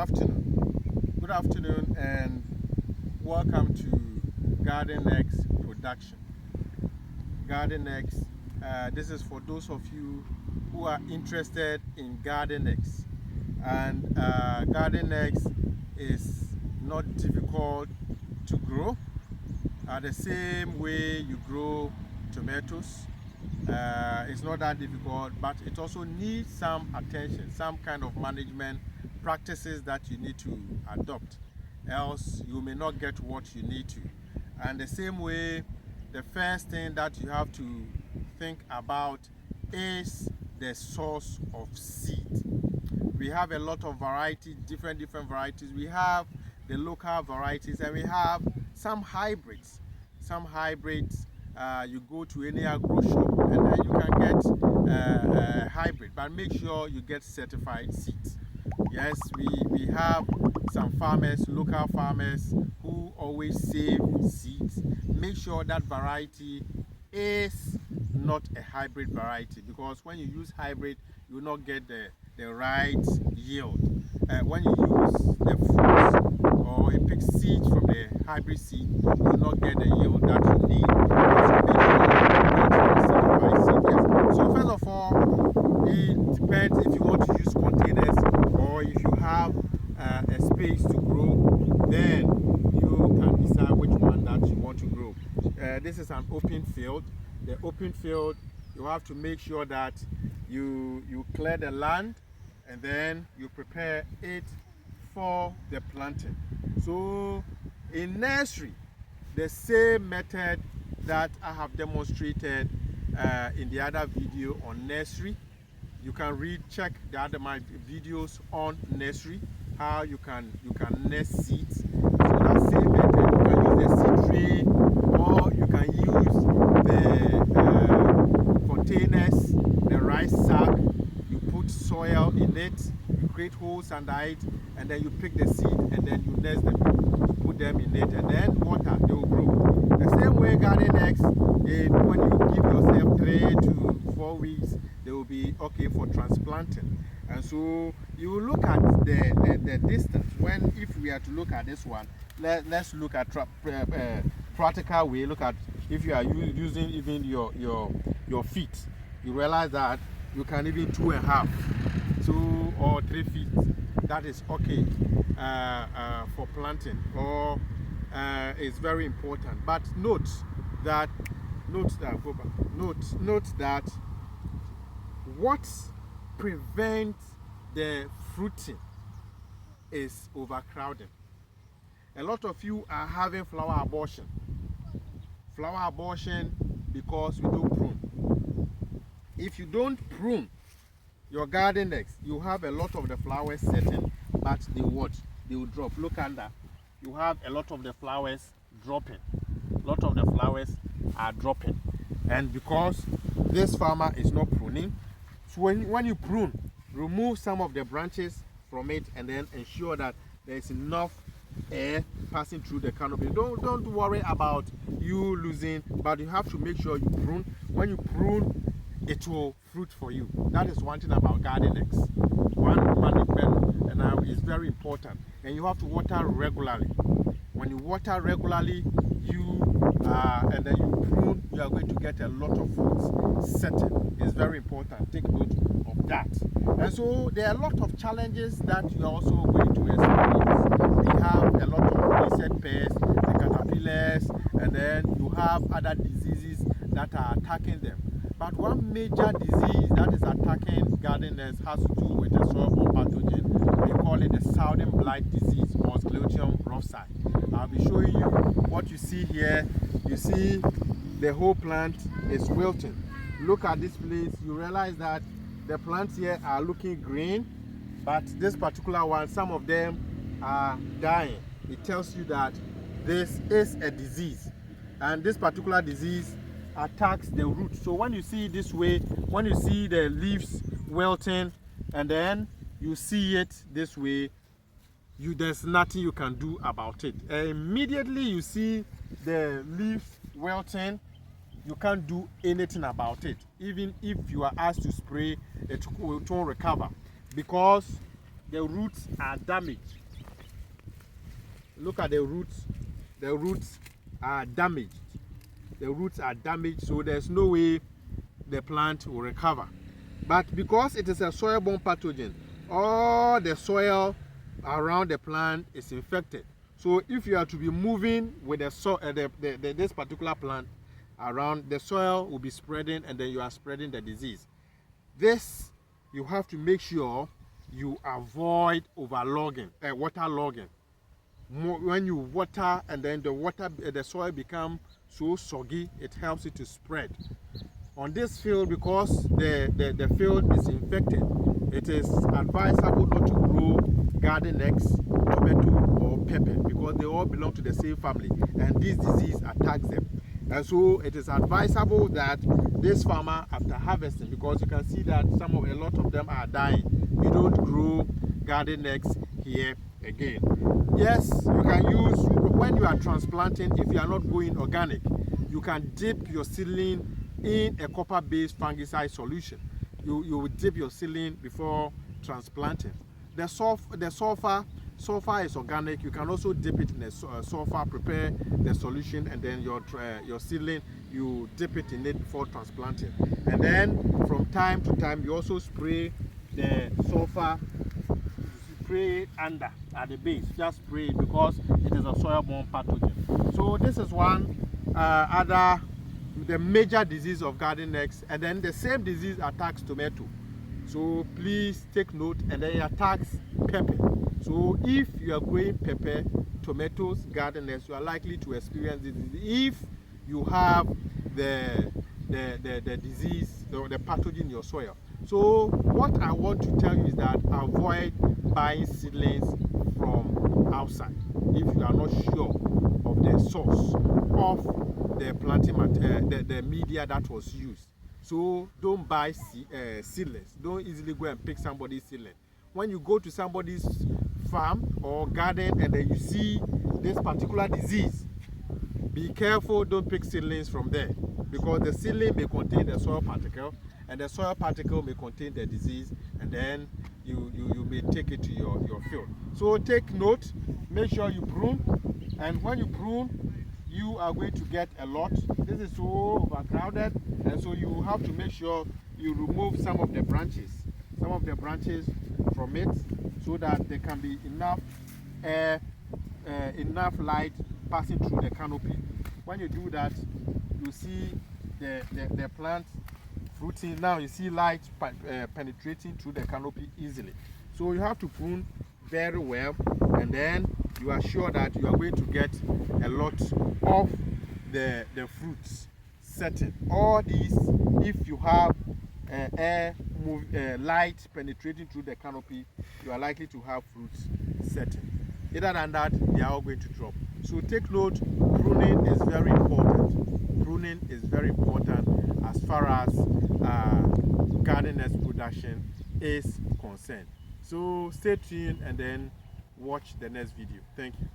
afternoon. Good afternoon and welcome to Garden X production. Garden X, this is for those of you who are interested in Garden X. And Garden X is not difficult to grow. The same way you grow tomatoes, it's not that difficult, but it also needs some attention, some kind of management practices that you need to adopt, else you may not get what you need to. And the same way, the first thing that you have to think about is the source of seed. We have a lot of varieties, different varieties. We have the local varieties and we have some hybrids. Some hybrids, you go to any agro shop and then you can get hybrid, but make sure you get certified seeds. Yes, we have some farmers, local farmers, who always save seeds. Make sure that variety is not a hybrid variety, because when you use hybrid, you will not get the right yield. When you use the fruits or you pick seeds from the hybrid seed, you will not get the yield that you need. So first of all, it depends if you want to use containers or if you have a space to grow, then you can decide which one that you want to grow. This is an open field. The open field, you have to make sure that you clear the land and then you prepare it for the planting. So in nursery, the same method that I have demonstrated in the other video on nursery, you can check the other my videos on nursery, how you can nurse seeds. So that same method, you can use the seed tray or you can use the containers, the rice sack. You put soil in it, you create holes under it, and then you pick the seed and then you nurse them. You put them in it and then water, they will grow. The same way Garden X, when you give yourself 3 to 4 weeks, they will be okay for transplanting. And so you will look at the distance. If we are to look at this one, let's look at practical way. Look at if you are using even your feet, you realize that you can even 2.5, 2 or 3 feet. That is okay for planting, or it's very important. But note that what prevents the fruiting is overcrowding. A lot of you are having flower abortion because you don't prune. If you don't prune your Garden X, you have a lot of the flowers setting, but they will drop. Look under, you have a lot of the flowers dropping. A lot of the flowers are dropping, and because this farmer is not pruning, so when you prune, remove some of the branches from it and then ensure that there is enough air passing through the canopy. Don't worry about you losing, but you have to make sure you prune. When you prune, it will fruit for you. That is one thing about Garden X. One management and is very important, and you have to water regularly. When you water regularly, and then you prune, you are going to get a lot of fruits setting. It's very important. Take note of that. And so there are a lot of challenges that you are also going to experience. We have a lot of insect pests, the caterpillars, and then you have other diseases that are attacking them. But one major disease that is attacking gardeners has to do with the soil-borne pathogen. We call it the southern blight disease, or Sclerotium roughside. I'll be showing you what you see here. You see the whole plant is wilting. Look at this place. You realize that the plants here are looking green, but this particular one, some of them are dying. It tells you that this is a disease, and this particular disease attacks the root. So when you see it this way, when you see the leaves wilting and then you see it this way, there's nothing you can do about it. Immediately you see the leaves wilting, you can't do anything about it. Even if you are asked to spray, it won't recover, because the roots are damaged. Look at the roots. The roots are damaged. The roots are damaged, so there's no way the plant will recover. But because it is a soil-borne pathogen, all the soil around the plant is infected. So if you are to be moving with this particular plant around, the soil will be spreading, and then you are spreading the disease. This, you have to make sure you avoid waterlogging. When you water and then the soil becomes so soggy, it helps it to spread. On this field, because the field is infected, it is advisable not to grow garden eggs, tomato or pepper, because they all belong to the same family and this disease attacks them. And so it is advisable that this farmer, after harvesting, because you can see that a lot of them are dying, you don't grow garden eggs here again. Yes, you can use, when you are transplanting, if you are not going organic, you can dip your seedling in a copper-based fungicide solution. You will dip your seedling before transplanting. The sulfur is organic. You can also dip it in a sulfur, prepare the solution, and then your seedling, you dip it in it before transplanting. And then from time to time, you also spray the sulfur, spray it under at the base. Just spray it because it is a soil-borne pathogen. So this is one the major disease of garden eggs, and then the same disease attacks tomato. So please take note, and then it attacks pepper. So if you are growing pepper, tomatoes, garden eggs, you are likely to experience this disease if you have the disease, the pathogen in your soil. So what I want to tell you is that avoid buying seedlings from outside if you are not sure of the source of the planting the media that was used. So don't buy seedlings. Don't easily go and pick somebody's seedling. When you go to somebody's farm or garden and then you see this particular disease, be careful, don't pick seedlings from there, because the seedling may contain the soil particle, and the soil particle may contain the disease, and then you may take it to your field. So take note, make sure you prune, and when you prune, you are going to get a lot. This is so overcrowded, and so you have to make sure you remove some of the branches from it, so that there can be enough air, enough light passing through the canopy. When you do that, you see the plant fruiting. Now you see light penetrating through the canopy easily. So you have to prune very well, and then you are sure that you are going to get a lot of the fruits setting. All these, if you have light penetrating through the canopy, you are likely to have fruits setting. Other than that, they are all going to drop. So take note, pruning is very important. Pruning is very important as far as garden eggs production is concerned. So stay tuned and then watch the next video. Thank you.